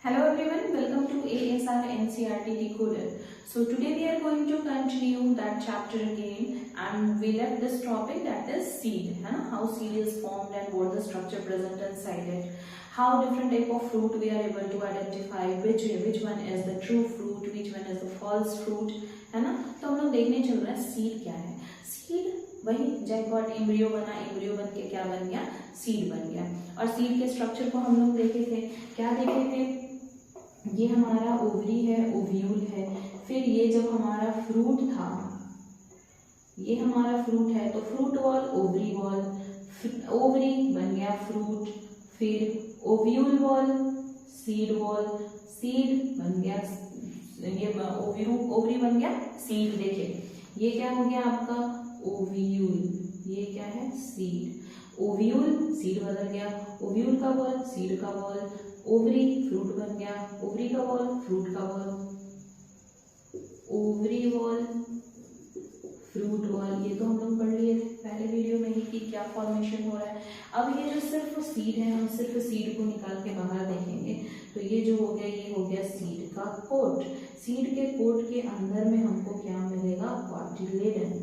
Hello everyone, welcome to ASR NCERT Decoded. So today we are going to continue that chapter again, and we left this topic, that is seed, how seed is formed and what the structure present inside it, how different type of fruit we are able to identify, which one is the true fruit, which one is the false fruit, है ना। तो हम लोग देखने चल रहे हैं seed क्या है। सीड वही जाइगोट एम्ब्रियो बना, एम्ब्रियो बन के क्या बन गया, सीड बन गया। और सीड के स्ट्रक्चर को हम लोग देखे थे, क्या देखे थे, ये हमारा ओवरी है, ओव्यूल है, फिर ये जब हमारा फ्रूट था, ये हमारा फ्रूट है तो fruit wall, ovary wall, ovary बन गया फ्रूट, फिर ovule wall, seed wall, seed बन गया, ये ओवरी बन गया सीड। देखिए ये क्या हो गया आपका ओव्यूल, ये क्या है सीड, ओव्यूल सीड बदल गया, ओव्यूल का वॉल सीड का वॉल, ओवरी फ्रूट बन गया, ओवरी का वॉल फ्रूट का wall, ovary wall fruit wall. ये तो हम लोग पढ़ लिए थे पहले वीडियो में ही कि क्या फॉर्मेशन हो रहा है। अब ये जो सिर्फ सीड है, हम सिर्फ सीड को निकाल के बाहर देखेंगे तो ये जो हो गया, ये हो गया सीड का कोट। सीड के कोट के अंदर में हमको क्या मिलेगा, कॉटिलेडन,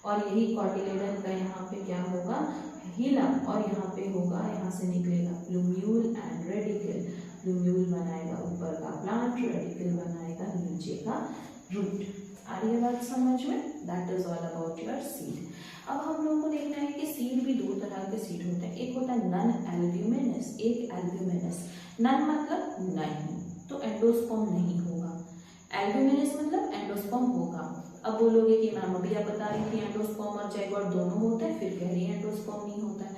और यही कॉटिलेडन का यहाँ पे क्या होगा, हिलम, और यहाँ पे होगा, यहाँ से निकलेगा प्लूम्यूल एंड रेडिकल। प्लूम्यूल बनाएगा ऊपर का प्लांट, रेडिकल बनाएगा नीचे का रूट। आ रही है बात समझ में? That is all about your seed. अब हम लोगों को देखना है कि सीड भी दो तरह के सीड होते हैं, एक होता है नन एल्ब्यूमिनस, एक एल्ब्यूमिनस। नन मतलब नहीं, तो एंडोस्पर्म नहीं होगा, एल्ब्यूमिनस मतलब एंडोस्पर्म होगा। अब बोलोगे कि मैम अभी आप बता रही थी एंडोस्पर्म और जाइगोट दोनों होते हैं, फिर कह रही है एंडोस्पर्म नहीं होता है।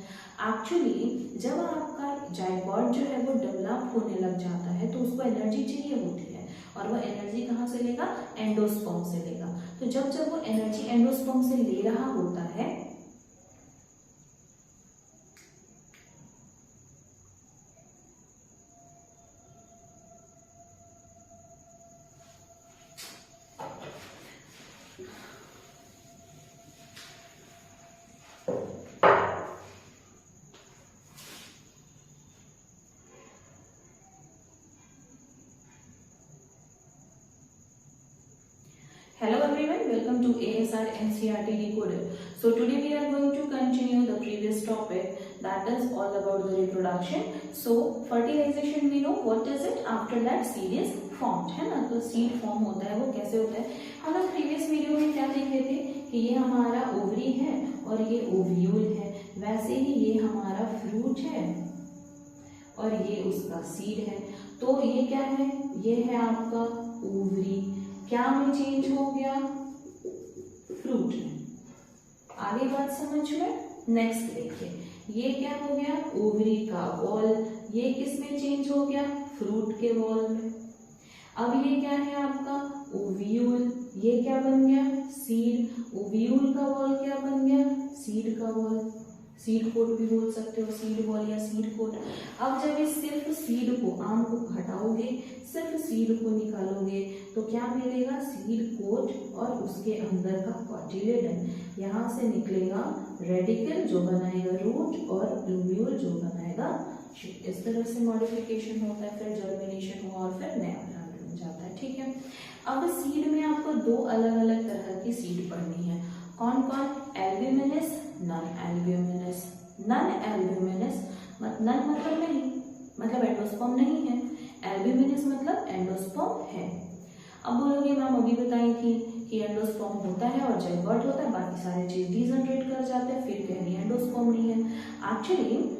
एक्चुअली जब आपका जाइगोट जो है वो डेवलप होने लग जाता है तो उसको एनर्जी चाहिए होती है, और वो एनर्जी कहाँ से लेगा, एंडोस्पर्म से लेगा। तो जब जब वो एनर्जी एंडोस्पर्म से ले रहा होता है Hello everyone, welcome to ASR NCERT Decoded. So today we are going to continue the previous topic, that is all about the reproduction. So fertilization we know what is it, after that seed is formed, है ना। तो seed form होता है, वो कैसे होता है, हम लोग प्रीवियस वीडियो में क्या देखे थे कि ये हमारा ओवरी है और ये ओव्यूल है, वैसे ही ये हमारा फ्रूट है और ये उसका सीड है। तो ये क्या है, ये है आपका ओवरी, क्या में चेंज हो गया, फ्रूट में। आगे बात समझ में? नेक्स्ट देखिए, ये क्या हो गया, ओवरी का वॉल, ये किस में चेंज हो गया, फ्रूट के वॉल में। अब ये क्या है आपका ओव्यूल, ये क्या बन गया, सीड, ओव्यूल का वॉल क्या बन गया, सीड का वॉल, सीड कोट भी बोल सकते हो, सीड वॉल या सीड कोट। अब जब इस सिर्फ सीड को, आम को हटाओगे, सिर्फ सीड को निकालोगे तो क्या मिलेगा, सीड कोट और उसके अंदर का कॉटिलेडन। यहाँ से निकलेगा रेडिकल जो बनाएगा रूट, और प्लूम्यूल जो बनाएगा शूट। इस तरह से मॉडिफिकेशन होता है, फिर जर्मिनेशन हुआ और फिर नया प्लांट बन जाता है। ठीक है। अब सीड में आपको दो अलग अलग तरह की सीड पढ़नी है। कौन कौन, albuminous, non albuminous. Non albuminous, non मतलब नहीं, मतलब एंडोस्पर्म नहीं है, एल्ब्यूमिनस मतलब एंडोस्पर्म है। अब बोलोगे मैम अभी बताई थी कि एंडोस्पर्म होता है और जाइगोट होता है, बाकी सारे चीज डिजनरेट कर जाते हैं, फिर कह रही है एंडोस्पर्म नहीं है। एक्चुअली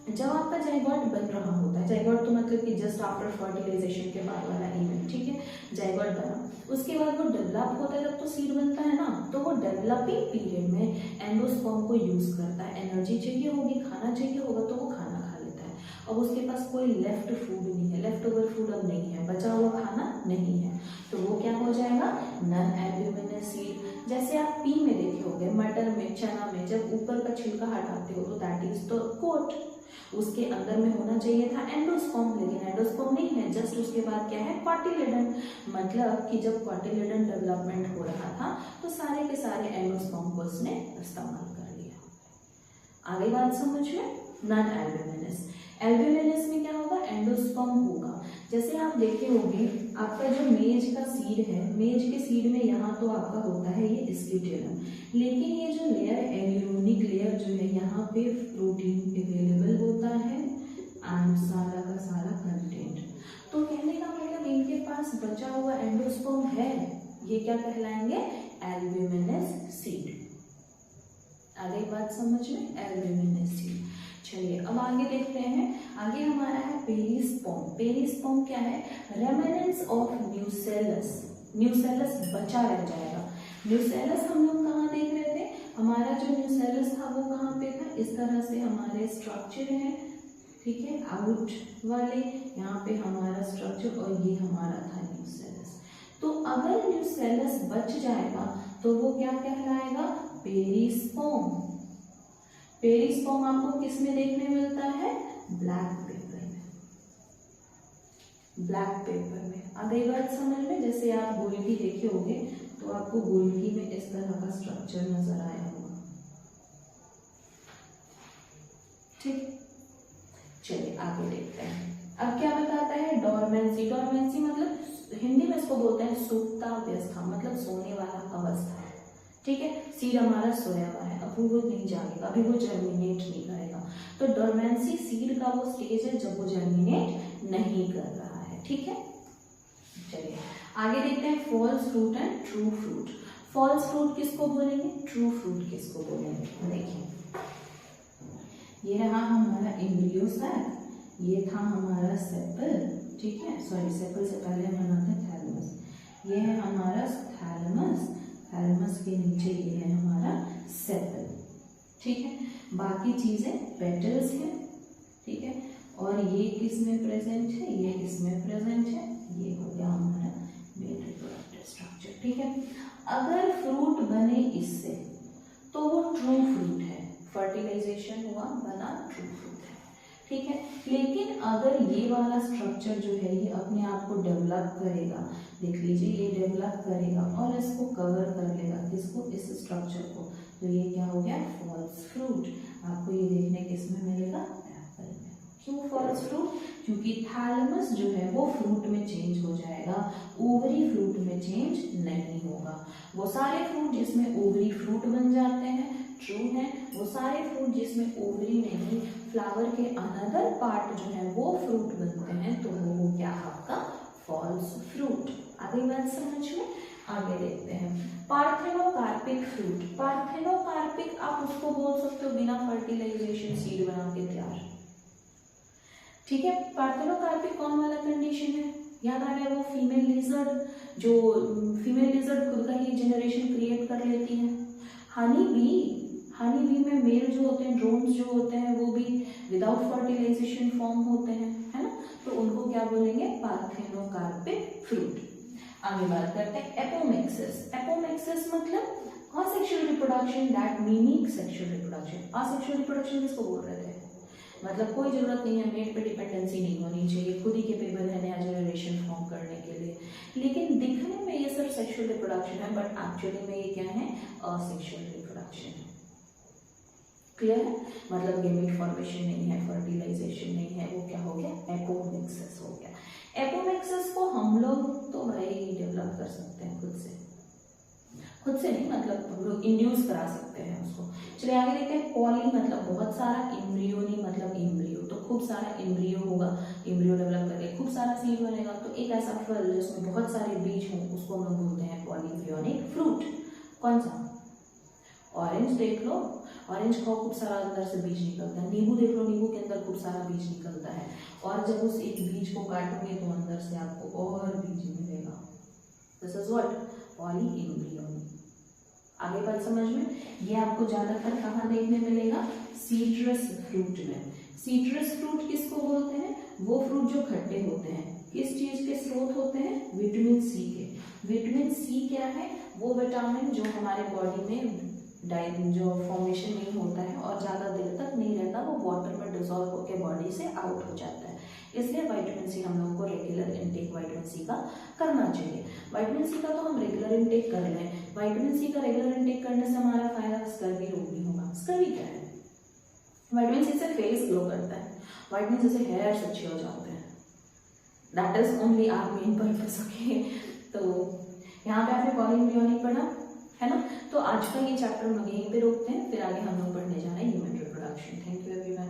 जब आपका जाइगोट बन रहा होता है, जाइगोट तो मतलब कि जस्ट आफ्टर फर्टिलाइजेशन के बाद वाला इवेंट, ठीक है, जाइगोट बना, उसके बाद वो डेवलप होता है, तब तो सीड बनता है ना। तो वो डेवलपिंग पीरियड में एंडोस्पर्म को यूज करता है, एनर्जी चाहिए होगी, खाना चाहिए होगा तो वो खाना खा लेता है। अब उसके पास कोई लेफ्ट फूड नहीं है, लेफ्ट ओवर फूड अब नहीं है, बचा हुआ खाना नहीं है, तो वो क्या हो जाएगा, नन एल्ब्यूमिनस सीड। जैसे आप पी में देखे होंगे, मटर में, चना में, जब ऊपर का छिलका हटाते हो तो दैट इज द कोट, उसके अंदर में होना चाहिए था एंडोस्पर्म, लेकिन एंडोस्पर्म नहीं है, जस्ट उसके बाद क्या है, कॉटिलेडन। मतलब कि जब कॉटिलेडन डेवलपमेंट हो रहा था तो सारे के सारे एंडोस्पर्म को उसने इस्तेमाल कर लिया। आगे बात समझ में। नॉन एल्ब्यूमिनस, एल्ब्यूमिनस में क्या होगा, एंडोस्पर्म होगा। जैसे आप देखे होंगे आपका जो मेज का सीड है, मेज के सीड में यहाँ तो आपका होता है ये स्क्यूटेलम, लेकिन ये जो लेयर एम्ब्रियोनिक लेयर जो है यहाँ पे प्रोटीन अवेलेबल होता है एंड सारा का सारा कंटेंट। तो कहने का मतलब इनके पास बचा हुआ एंडोस्पर्म है, ये क्या कहलाएंगे, एल्ब्यूमिनस सीड। आगे बात समझ में, एल्ब्यूमिनस सीड। चलिए अब आगे देखते हैं। आगे हमारा है पेरिस्पर्म। पेरिस्पर्म क्या है, रेमिनेंस ऑफ न्यूसेलस। न्यूसेलस बचा रह जाएगा। न्यूसेलस हम लोग कहाँ देख रहे थे, हमारा जो न्यूसेलस था वो कहाँ पे था, इस तरह से हमारे स्ट्रक्चर है, ठीक है, आउट वाले, यहाँ पे हमारा स्ट्रक्चर और ये हमारा था न्यूसेलस। तो अगर न्यूसेलस बच जाएगा तो वो क्या कहलाएगा, पेरिस्पर्म। पेरिस्पर्म आपको किस में देखने मिलता है, ब्लैक पेपर में, ब्लैक पेपर में। आगे बात समझ में। जैसे आप गोल्की देखे होंगे तो आपको गोल्की में इस तरह का स्ट्रक्चर नजर आया होगा, ठीक। चलिए आगे देखते हैं। अब क्या बताता है, डोरमेंसी। डोरमेंसी मतलब हिंदी में इसको बोलते हैं सुप्तावस्था, मतलब सोने वाला अवस्था, ठीक है। सीड हमारा सोया हुआ है, अब वो नहीं जागेगा, अभी वो जर्मिनेट नहीं करेगा। तो डोरमेंसी सीड का वो स्टेज है जब वो जर्मिनेट नहीं कर रहा है, ठीक है। चलिए आगे देखते हैं, false fruit and true fruit. False fruit किसको बोलेंगे, ट्रू फ्रूट किसको बोलेंगे। देखिए ये रहा हमारा एम्ब्रियो सैक, ये था हमारा सेपल, ठीक है, सॉरी सेपल से पहले हम बनाते हैं थैलेमस। ये है हमारा थैलेमस, थैलेमस के नीचे ये है हमारा सेपल, ठीक है। बाकी चीजें पेटल्स हैं, ठीक है। और ये किस में प्रेजेंट है, ये इसमें प्रेजेंट है, ये हो गया हमारा मेल रिप्रोडक्टिव स्ट्रक्चर, ठीक है। अगर फ्रूट बने इससे तो वो ट्रू फ्रूट है, फर्टिलाइजेशन हुआ, बना, ट्रू फ्रूट है, ठीक है। लेकिन अगर ये वाला स्ट्रक्चर जो है ये अपने आप को डेवलप करेगा, देख लीजिए ये डेवलप करेगा और इसको कवर कर लेगा, किसको, इस स्ट्रक्चर को, तो ये क्या हो गया, फॉल्स फ्रूट। आपको ये देखने किस में मिलेगा, एप्पल में। क्यों फॉल्स फ्रूट, क्योंकि थैलेमस जो है वो फ्रूट में चेंज हो जाएगा, ओवरी फ्रूट में चेंज नहीं होगा। वो सारे फ्रूट जिसमें ओवरी फ्रूट बन जाते हैं ट्रू है, वो सारे फ्रूट जिसमें ओवरी नहीं, फ्लावर के अनदर पार्ट जो है वो फ्रूट बनते हैं, तो वो हो गया आपका फॉल्स फ्रूट। आगे बात समझ में। आगे देखते हैं, पार्थेनोकार्पिक फ्रूट। पार्थेनोकार्पिक आप उसको बोल सकते हो बिना फर्टिलाइजेशन सीड बना के तैयार, ठीक है। पार्थेनोकार्पिक कौन वाला कंडीशन है, याद आ रहा है, वो फीमेल लिजर्ड, जो फीमेल लिजर्ड खुद का ही जनरेशन क्रिएट कर लेती है। हनी बी में मेल जो होते हैं, ड्रोन्स जो होते हैं, वो भी विदाउट फर्टिलाइजेशन फॉर्म होते हैं, है ना, तो उनको क्या बोलेंगे, पार्थेनोकार्पिक फ्रूट। आगे बात करते हैं, एपोमेक्सिस। एपोमेक्सिस मतलब asexual reproduction that mimic sexual reproduction. Asexual reproduction किसको बोल रहे थे, मतलब कोई जरूरत नहीं है, मेट पे डिपेंडेंसी नहीं होनी चाहिए, खुद ही केपेबल है नया जनरेशन फॉर्म करने के लिए। लेकिन दिखने में ये सिर्फ सेक्सुअल रिप्रोडक्शन है, बट एक्चुअली में ये क्या है, असेक्सुअल रिप्रोडक्शन है। क्लियर है, मतलब गेमेट फॉर्मेशन नहीं है, फर्टिलाइजेशन नहीं है, वो क्या हो गया, एपोमेक्सिस हो गया। एपोमेक्सिस को हम लोग तो भाई डेवलप कर सकते हैं खुद से नहीं, मतलब हम लोग इंड्यूस करा सकते हैं उसको। चलिए आगे देखते हैं, पॉली मतलब बहुत सारा, एम्ब्रियोनी मतलब एम्ब्रियो, तो खूब सारा एम्ब्रियो होगा, एम्ब्रियो डेवलप करके खूब सारा सीड बनेगा, तो एक ऐसा फल जिसमें बहुत सारे बीज हों उसको हम लोग बोलते हैं पॉलीम्ब्रियोनिक फ्रूट। कौन सा, ऑरेंज देख लो, ऑरेंज खाओ खूब सारा अंदर से बीज निकलता है, नींबू देख लो, नींबू के अंदर खूब सारा बीज निकलता है, और जब उस एक बीज को काटोगे तो अंदर से आपको और बीज मिलेगा। This is what, polyembryony. आगे बात समझ में। ये आपको ज्यादातर कहाँ देखने मिलेगा, सीट्रस फ्रूट में। सीट्रस फ्रूट किसको बोलते हैं, वो फ्रूट जो खट्टे होते हैं, किस चीज के स्रोत होते हैं, विटामिन सी के। विटामिन सी क्या है, वो विटामिन जो हमारे बॉडी में जो फॉर्मेशन नहीं होता है और ज़्यादा देर तक नहीं रहता, वो वाटर में डिजॉल्व होकर बॉडी से आउट हो जाता है। इसलिए विटामिन सी हम लोगों को रेगुलर इनटेक विटामिन सी का करना चाहिए। विटामिन सी का तो हम रेगुलर इनटेक कर लें, विटामिन सी का रेगुलर इनटेक करने से हमारा फायदा स्कर्वी रोग नहीं होगा। स्कर्वी क्या है, व्हाइट मीन्स इससे फेस ग्लो करता है, व्हाइट मीन्स इससे हेयर्स अच्छे हो जाते हैं, that is only our main purpose. Okay, तो यहाँ पे आपने कॉलिंग बियोनिक पढ़ा है ना। तो आज का ये चैप्टर हम यहीं पे रोकते हैं, फिर आगे हम लोग पढ़ने जा रहे हैं human reproduction. Thank you everyone.